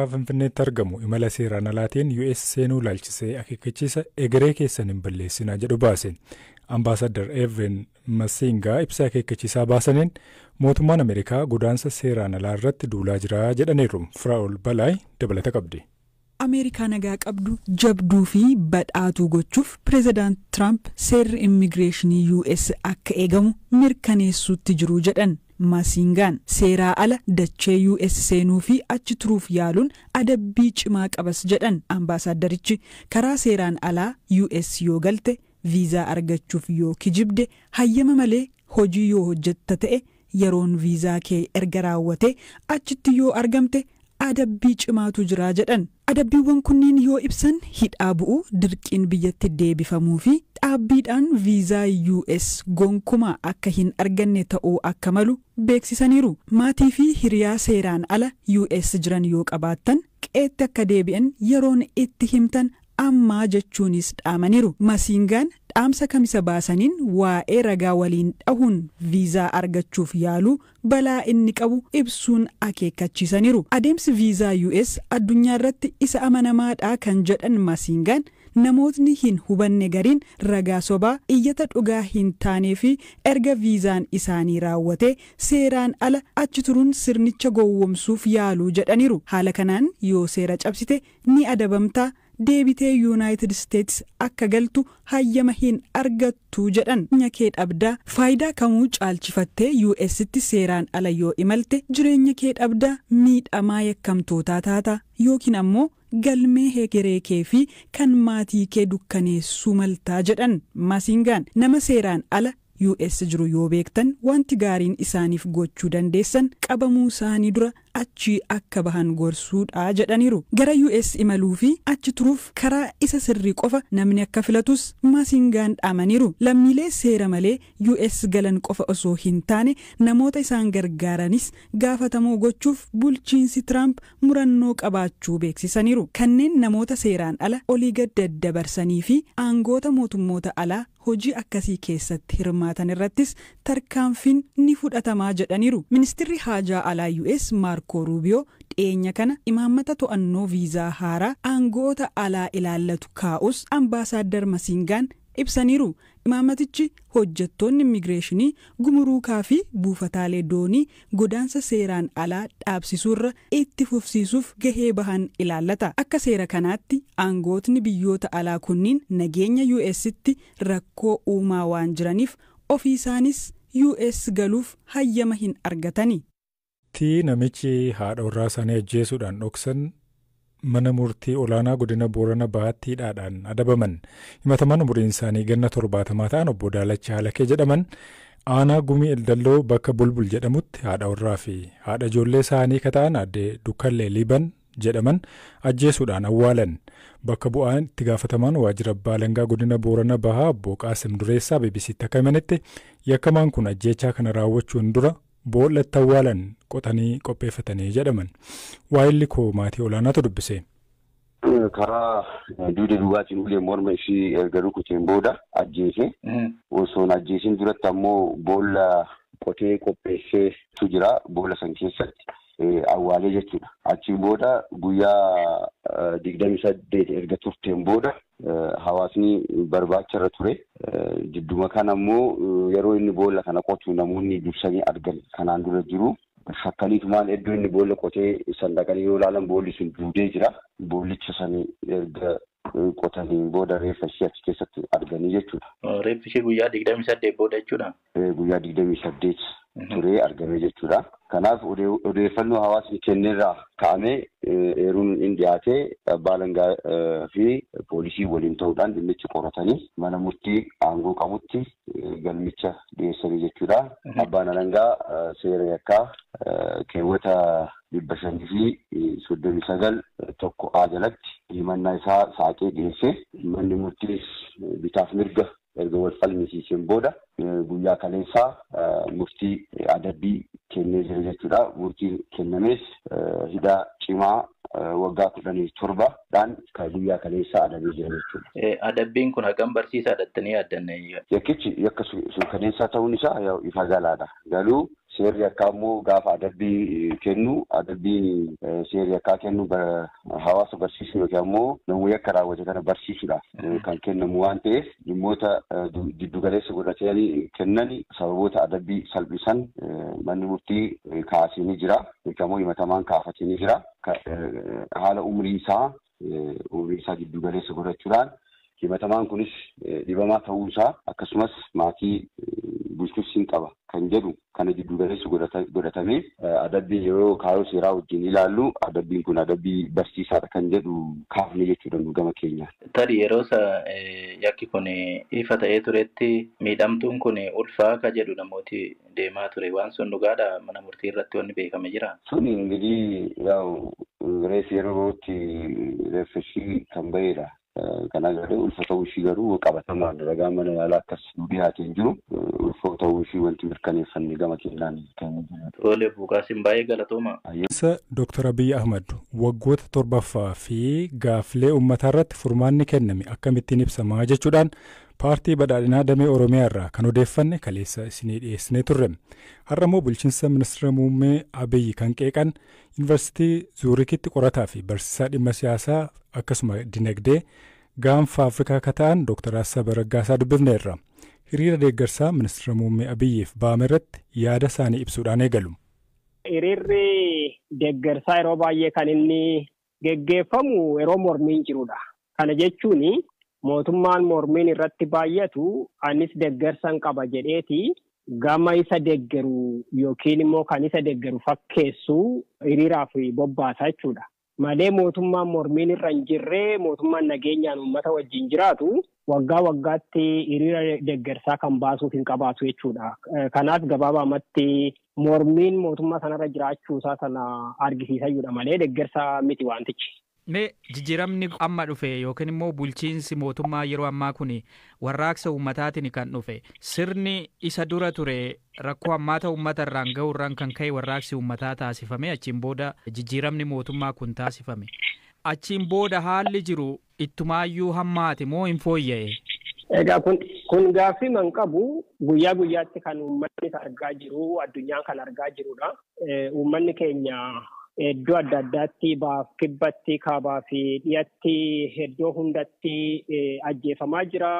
Finfinneetti argamu imala seeraan alaatiin US seenuu laalchisee akeekkachiisa egeree keessan hin balleessinaa jedhu baase. Ambaasadar Evan Masingaa ibsa akeekkachiisaa baasaniin mootummaan Ameerikaa godaansa seeraan alaa irratti duulaa jira jedhaniiru. Firaa'ol Balaay dabalata qabdi. Ameerikaa nagaa qabdu jabduu fi badhaatuu gochuuf Pireezidaant Tiraamp seerri immigireeshinii US akka eegamu mirkaneessuutti jiru jedhan. Masingaan seeraa ala dachee US seenuu fi achi turuuf yaaluun adabbii cimaa qabas jedhan. Ambaasadarichi karaa seeraan alaa US yoo galte viizaa argachuuf yoo kijibde hayyama malee hojii yoo hojjetta ta'e yeroon viizaa kee erga raawwate achitti yoo argamte adabbii cimaatu jira jedhan. Adabbiiwwan kunniin yoo ibsan hidhaa bu'uu dirqiin biyyatti deebifamuu fi dhaabbiidhaan viizaa US gonkumaa akka hin arganne ta'uu akka malu beeksisaniiru. Maatii fi hiriyaa seeraan ala US jiran yoo qabaattan qeetti akka deebi'an yeroon itti himtan ammaa jechuunis dhaamaniiru. Masingaan dhaamsa kamisa baasaniin waa'ee ragaa waliin dhahuun viizaa argachuuf yaaluu balaa inni qabu ibsuun akeekkachiisaniiru. Adeemsi viizaa US addunyaa irratti isa amanamaadha kan jedhan Masingaan namootni hin hubanne gariin ragaa sobaa iyyata dhugaa hin taanee fi erga viizaan isaanii raawwate seeraan ala achi turuun sirnicha gowwomsuuf yaaluu jedhaniiru. Haala kanaan yoo seera cabsite ni adabamtaa. Deebitee United States akka galtu hayyama hin argattu jedhan. Nyakee dhabdaa faayidaa kamuu caalchifattee US'tti seeraan ala yoo imalte jireenya kee dhabdaa miidhamaa yakkamtootaa taata yookiin ammoo galmee hegeree kee fi kan maatii kee dukkaneessuu maltaa jedhan. Masingaan nama seeraan ala US jiru yoo beektan wanti gaariin isaaniif gochuu dandeessan qabamuu isaanii dura achi akka bahan gorsuudha jedhaniiru. Gara US imaluu fi achi turuuf karaa isa sirrii qofa namni akka filatus Masingaan dhaamaniiru. Lammiilee seera malee US galan qofa osoo hin taane namoota isaan gargaaranis gaafatamoo gochuuf bulchiinsi Tiraamp murannoo qabaachuu beeksisaniiru. Kanneen namoota seeraan ala olii gad daddabarsanii fi aangoota mootummoota alaa hojii akkasii keessatti hirmaatan irrattis tarkaanfiin ni fudhatamaa jedhaniiru. Ministeerri haajaa alaa US Marco Rubio dhiyeenya kana imaammata to'annoo viizaa haaraa aangoota alaa ilaallatu kaa'us ambaasadar Masingaan ibsaniiru. Imaammatichi hojjettoonni immigireeshinii gumuruukaa fi buufataalee doonii godaansa seeraan alaa dhaabsisuurra itti fufsiisuuf gahee bahan ilaallata. Akka seera kanaatti aangootni biyyoota alaa kunniin nageenya US'tti rakkoo uumaa waan jiraniif ofii isaanis US galuuf hayyama hin argatani. Namichi haadha warraa isaanii ajjeesuudhaan dhoksan mana murtii olaanaa godina Boorana Bahaatti hidhaadhaan adabaman. Himataman umuriin isaanii ganna 70 ta'an obbo Daalacha Halakee jedhaman aanaa Gumii Eldalloo bakka Bulbul jedhamutti haadha warraa fi haadha ijoollee isaanii kata'an addee Dukkallee Liiban jedhaman ajjeesuudhaan awwaalan. Bakka bu'aan itti gaafatamaan waajjira abbaa alangaa godina Boorana Bahaa obbo Qaasim Dureessaa BBC'tti akka himanitti yakkamaan kun ajjeechaa kana raawwachuun dura boollatti awwaalan qotanii qopheeffatanii jedhaman. Waa'illi koo maatii olaanaatu dubbise. Karaa duuda duwwaatiin ulee morma ishii erga rukuteen booda ajjeese. Osoon ajjeesiin duratti ammoo boolla qotee qopheesseetu jira. Boolla san keessatti awwaalee jechuudha. Achiin booda guyyaa 28 erga turteen booda hawaasni barbaacha irra ture. Jidduma kana ammoo yeroo inni boolla kana qotu namoonni dursanii argan kanaan dura jiru. Shakkaliitumaan iddoo inni boolla qotee sandaqanii yoo ilaalan boolli sun duudee jira. Boollicha sanii erga qotanii booda reeffa ishee achi keessatti arganii jechuudha. Reeffi ishee guyyaa 28 booda jechuudha? Guyyaa 28 turee argame jechuudha. Kanaaf odeeffannoo hawaasni kenneerraa ka'amee eeruun inni dhiyaatee abbaa alangaa fi poolisii waliin ta'uudhaan dhimmicha qoratanii mana murtii aangoo qabutti galmicha dhiyeessanii jechuudha. Abbaan alangaa seera yakkaa keewwata 539 tokko A jalatti himannaa isaa saaqee dhiyeesse. Manni murtiis bitaaf mirga erga wal falmisiiseen booda guyyaa kaleessaa murtii adabbii kennee jira jechuudha. Murtiin kennames hidhaa cimaa waggaa 17dhaan kan guyyaa kaleessaa adabee jira jechuudha. Adabbiin kun hagam barsiisaa dhattanii yaaddanne? Yakkichi yakka suukaneessaa ta'uun isaa ifa galaadha. Garuu seerri yakkaa immoo gaafa adabbii kennu adabbiin seerri yakkaa kennu hawaasa barsiisuu yookiin immoo namni yakka raawwate kana barsiisuudhaaf kan kennamu waan ta'eef dhimmoota giddugaleessa godhatanii kennan sababoota adabbii salphisan manni murtii kaasee ni jira yookiin immoo himatamaan kaafatee ni jira haala umrii isaa giddugaleessa godhachuudhaan himatamaan kunis dhibamaa ta'uusaa akkasumas maatii bulchuusiin qaba kan jedhu kana giddugaleessa godhatamee adabbii yeroo kaayoo seeraa wajjin ilaallu adabbiin kun adabbii barsiisaadha kan jedhu kaafne jechuudha nu gama keenyaan. Tarii yeroo yakki kun ifa ta'ee turetti miidhamtuun kun ulfaa ka jedhu namooti deemaa ture waan sun dhugaadha mana murtii irratti wanni beekame jira. Sun ingirii reef yerootti reeffishii kan bahedha. Kana garuu ulfa ta'uu ishii garuu qabatamaan ragaa mana yaalaa akkas dhiyaatee jiru ulfa ta'uu ishii wanti mirkaneeffanne gama keenyaan kan jiru. Tole Buqaasin baay'ee galatooma. Dr. Abiy Ahmad waggoota 7ffaa fi gaaffilee uummataa irratti furmaanni kenname akkamittiin ibsamaa jechuudhaan paartii badhaadhinaa damee Oromiyaa irraa kan odeeffanne kaleessa isinii dhiyeessinee turre. Har'a immoo bulchiinsa ministeera muummee Abiy kan qeeqan Yuunivarsiitii Zuurikitti qorataa fi barsiisaa dhimma siyaasaa akkasuma dinagdee gaanfa Afrikaa kan ta'an Dr. Assaabaa Raggaasaa dubbifneerra. Hiriira deeggarsaa ministeera muummee Abiyyiif ba'ame irratti yaada isaanii ibsuudhaan eegalu. Hiriirri deeggarsaa yeroo baay'ee kan inni geggeeffamu yeroo mormiin jirudha. Kana jechuun mootummaan mormiin irratti baay'atu anis deeggarsan qaba jedheeti gama isa deeggaru yookiin immoo kan isa deeggaru fakkeessu hiriiraaf bobbaasa jechuudha. Malee mootummaan mormiin irra hin jirre mootummaan nageenyaan uummata wajjin jiraatu waggaa waggaatti hiriira deeggarsaa kan baasuuf hin qabaatu jechuudha. Kanaaf gabaabumatti mormiin mootummaa sanarra jiraachuusaa sana argisiisayyuudha malee deeggarsaa miti wantichi. Mee jijjiiramni amma dhufe yookiin immoo bulchiinsi mootummaa yeroo ammaa kun warraaqsa uummataatiin kan dhufe sirni isa dura ture rakkoo hammaata uummata irraan ga'uurraan kan ka'e warraaqsi uummataa taasifame achiin booda jijjiiramni mootummaa kun taasifame achiin booda haalli jiru ittumaayyuu hammaate moo hin fooyya'e? Egaa kun gaaffii man qabu guyyaa guyyaatti kan uummanni argaa jiru addunyaan kan argaa jirudha. Uummanni keenya iddoo adda addaatti baaf kibbatti kaabaa fi dhiyatti iddoo hundatti ajjeefamaa jira.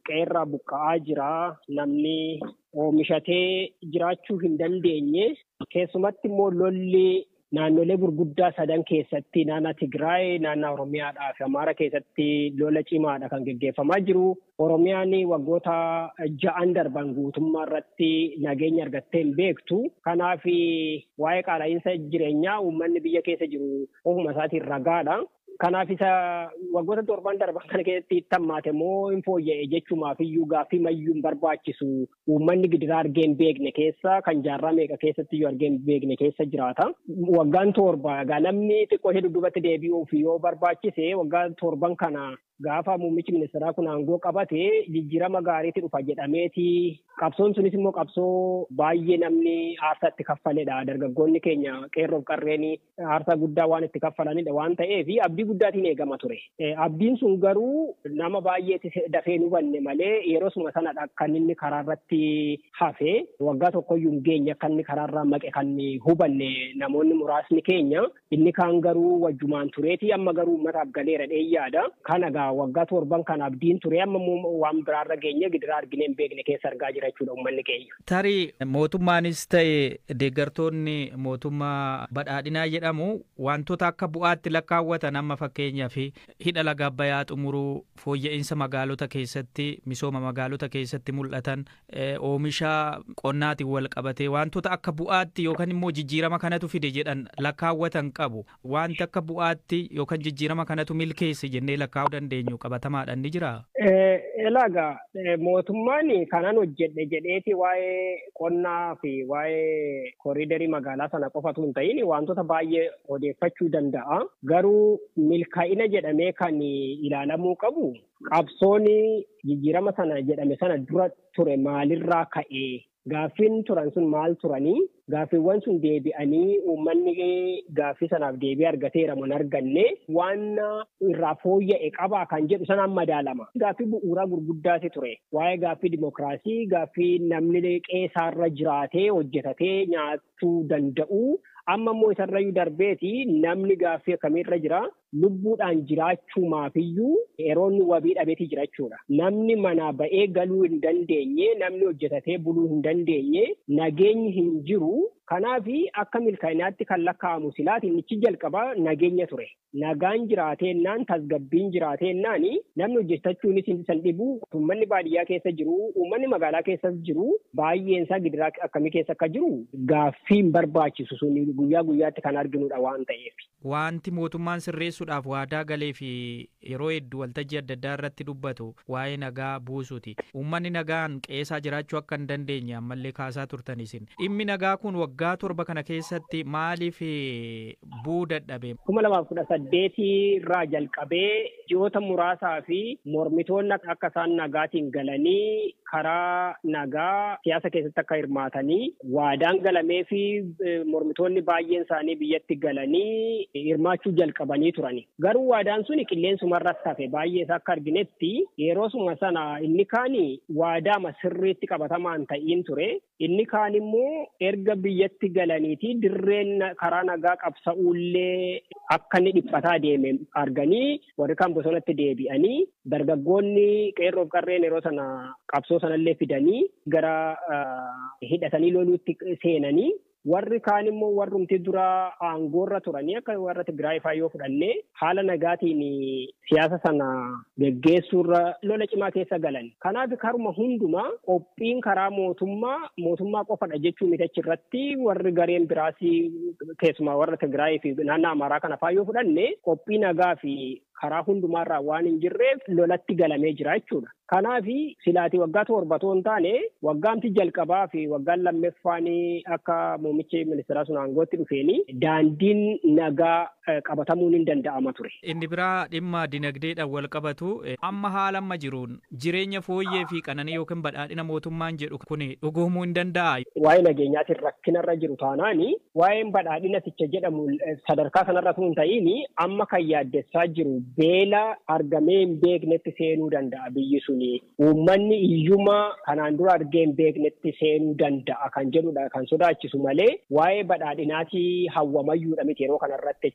Qeerraa buqqa'aa jira. Namni oomishatee jiraachuu hin dandeenye. Keessumatti immoo lolli naannolee gurguddaa sadan keessatti naannoo Tigraay, naannoo Oromiyaadhaa fi Amaara keessatti lola cimaadha kan geggeeffamaa jiru. Oromiyaan waggoota 6 darban guutummaa irratti nageenya argattee hin beektu. Kanaaf waa'ee qaala'iinsa jireenyaa uummanni biyya keessa jiru ofuma isaatiin ragaadha. Kanaaf isa waggoota 7 darban kana keessatti tammaate moo hin fooyya'e jechuumaaf iyyuu gaaffii mayyuu hin barbaachisu. Uummanni gidiraa argee hin beekne keessa kan jaarraa meeqa keessatti iyyuu argee hin beekne keessa jiraata. Waggaan 7 egaa namni xiqqoo ishee dudduubatti deebi'uuf yoo barbaachise waggaa 7 kana gaafa muummichi ministeeraa kun aangoo qabate jijjiirama gaariitti dhufa jedhameeti. Qabsoon sunis immoo qabsoo baay'ee namni aarsaa itti kaffaledha. Dargaggoonni keenya qeerroof qarreen aarsaa guddaa waan itti kaffalanidha waan ta'eef abdii guddaatiin eegama ture. Abdiin sun garuu nama baay'eetti dafee nu hubanne malee yeroo suma sanadha kan inni karaa irratti hafe waggaa tokkoyyuu hin geenye akka inni karaa irraa maqe kan hubanne namoonni muraasni keenya inni kaan garuu wajjumaan tureeti amma garuu uummataaf galeera dheeyyaadha. Kana waggaa 7 kan abdiin ture amma waan biraarra geenye gidiraa argine hin beekne keessa argaa jira jechuudha uummanni keenya. Tarii mootummaanis ta'e deeggartoonni mootummaa badhaadhinaa jedhamu wantoota akka bu'aatti lakkaawwatan amma fakkeenyaaf hidha laga Abbayyaa xumuruu fooyya'insa magaalota keessatti misooma magaalota keessatti mul'atan oomisha qonnaatiin wal qabatee wantoota akka bu'aatti yookaan immoo jijjiirama kanatu fide jedhan lakkaawwatan qabu. Wanti akka bu'aatti yookaan jijjiirama kanatu milkeesse jennee lakkaa'uu dandeenyu qabatamaadhaan ni jira. Elaga mootummaan kanan hojjedhe jedheeti waa'ee qonnaa fi waa'ee koriidarii magaalaa sana qofatu hin ta'in wantoota baay'ee odeeffachuu danda'a. Garuu milkaa'ina jedhamee kan ilaalamuu qabu qabsoon jijjiirama sana jedhame sana dura ture maalirraa ka'ee gaaffiin turan sun maal turanii gaaffiiwwan sun deebi'anii uummanni gaaffii sanaaf deebii argateera moo hin arganne waan irraa fooyya'e qabaa kan jedhu sanaan madaalama. Gaaffii bu'uuraa gurguddaati ture. Waa'ee gaaffii dimokiraasii, gaaffii namni qeessaarra jiraatee hojjetatee nyaachuu danda'u. Amma immoo isarrayyuu darbeeti namni gaaffii akkamiirra jira lubbuudhaan jiraachuu maafiyyuu yeroonni wabii dhabeeti jirachuudha. Namni manaa ba'ee galuu hin dandeenye, namni hojjetatee buluu hin dandeenye, nageenyi hin jiru. Kanaafi akka milkaa'inaatti kan lakkaa'amu silaati innichi jalqabaa nageenya ture. Nagaan jiraatennaan tasgabbiin jiraatennaan namni hojjetachuunis hin dhibu. Uummanni baadiyyaa keessa jiru, uummanni magaalaa keessa jiru baay'een isaa gidiraa akkamii keessa akka jiru gaaffii hin barbaachisu sun guyyaa guyyaatti kan arginudha waan ta'eef. Wanti mootummaan sirreessuudhaaf waadaa galee fi yeroo hedduu waltajjii adda addaa irratti dubbatu waa'ee nagaa buusuuti. Uummanni nagaan qeessaa jiraachuu akka hin dandeenye ammallee kaasaa turtan isin. Dhimmi nagaa kun waggaa 7 kana keessatti maaliif bu'uu dadhabe? 2018 irraa jalqabee ji'oota muraasaa fi mormitoonni akka isaan nagaatiin galanii karaa nagaa siyaasa keessatti akka hirmaatanii waadaan galamee fi mormitoonni baay'een isaanii biyyatti galanii hirmaachuu jalqabanii turani. Garuu waadaan sun qilleensumarratti hafe baay'ee isaa akka arginetti yeroo sana inni kaan waadaa sirriitti qabatamaan ta'iin ture. Inni kaan immoo erga biyyatti galaniiti dirreen karaa nagaa qabsa'uullee akka inni dhiphataa deeme arganii warri kaan bosonatti deebi'anii dargaggoonni qeerroof qarreen yeroo sana qabsoo sanallee fidanii gara hidhatanii loluutti seenanii. Warri kaan immoo warrumti dura aangoorra turanii akka warra Tigraay fa'aa yoo fudhannee haala nagaatiin siyaasa sana geggeessuurra lola cimaa keessa galan. Kanaaf karuma hundumaa qophiin karaa mootummaa qofadha jechuun miti achirratti warri gareen biraas keessumaa warra Tigraay fi naannoo Amaaraa kana fa'aa yoo fudhanne qophii nagaa fi karaa hundumaarraa waan hin jirreef lolatti galamee jira jechuudha. Kanaaf silaati waggaa 7 hin taane waggaamti jalqabaa fi waggaan lammeeffaan akka muummichi ministeeraa sun aangootti dhufeeni daandiin nagaa qabatamuun hin danda'ama ture. Inni biraa dhimma dinagdeedhaan wal qabatu amma haala amma jiruun jireenya fooyyee fi qananii yookiin badhaadhina mootummaan jedhu kun dhugoomuu hin danda'a. Waa'ee nageenyaatiin rakkinarra jiru taanaani waa'een badhaadhinaticha jedhamu sadarkaa sanarra tun ta'iin amma kan yaaddessaa jiru beela argamee hin beeknetti seenuu danda'a biyyi suni. Uummanni iyyuma kanaan dura argee hin beeknetti seenuu danda'a kan jedhudha kan sodaachisu malee waa'ee badhaadhinaatii hawwamayyuudha miti yeroo kanarratti.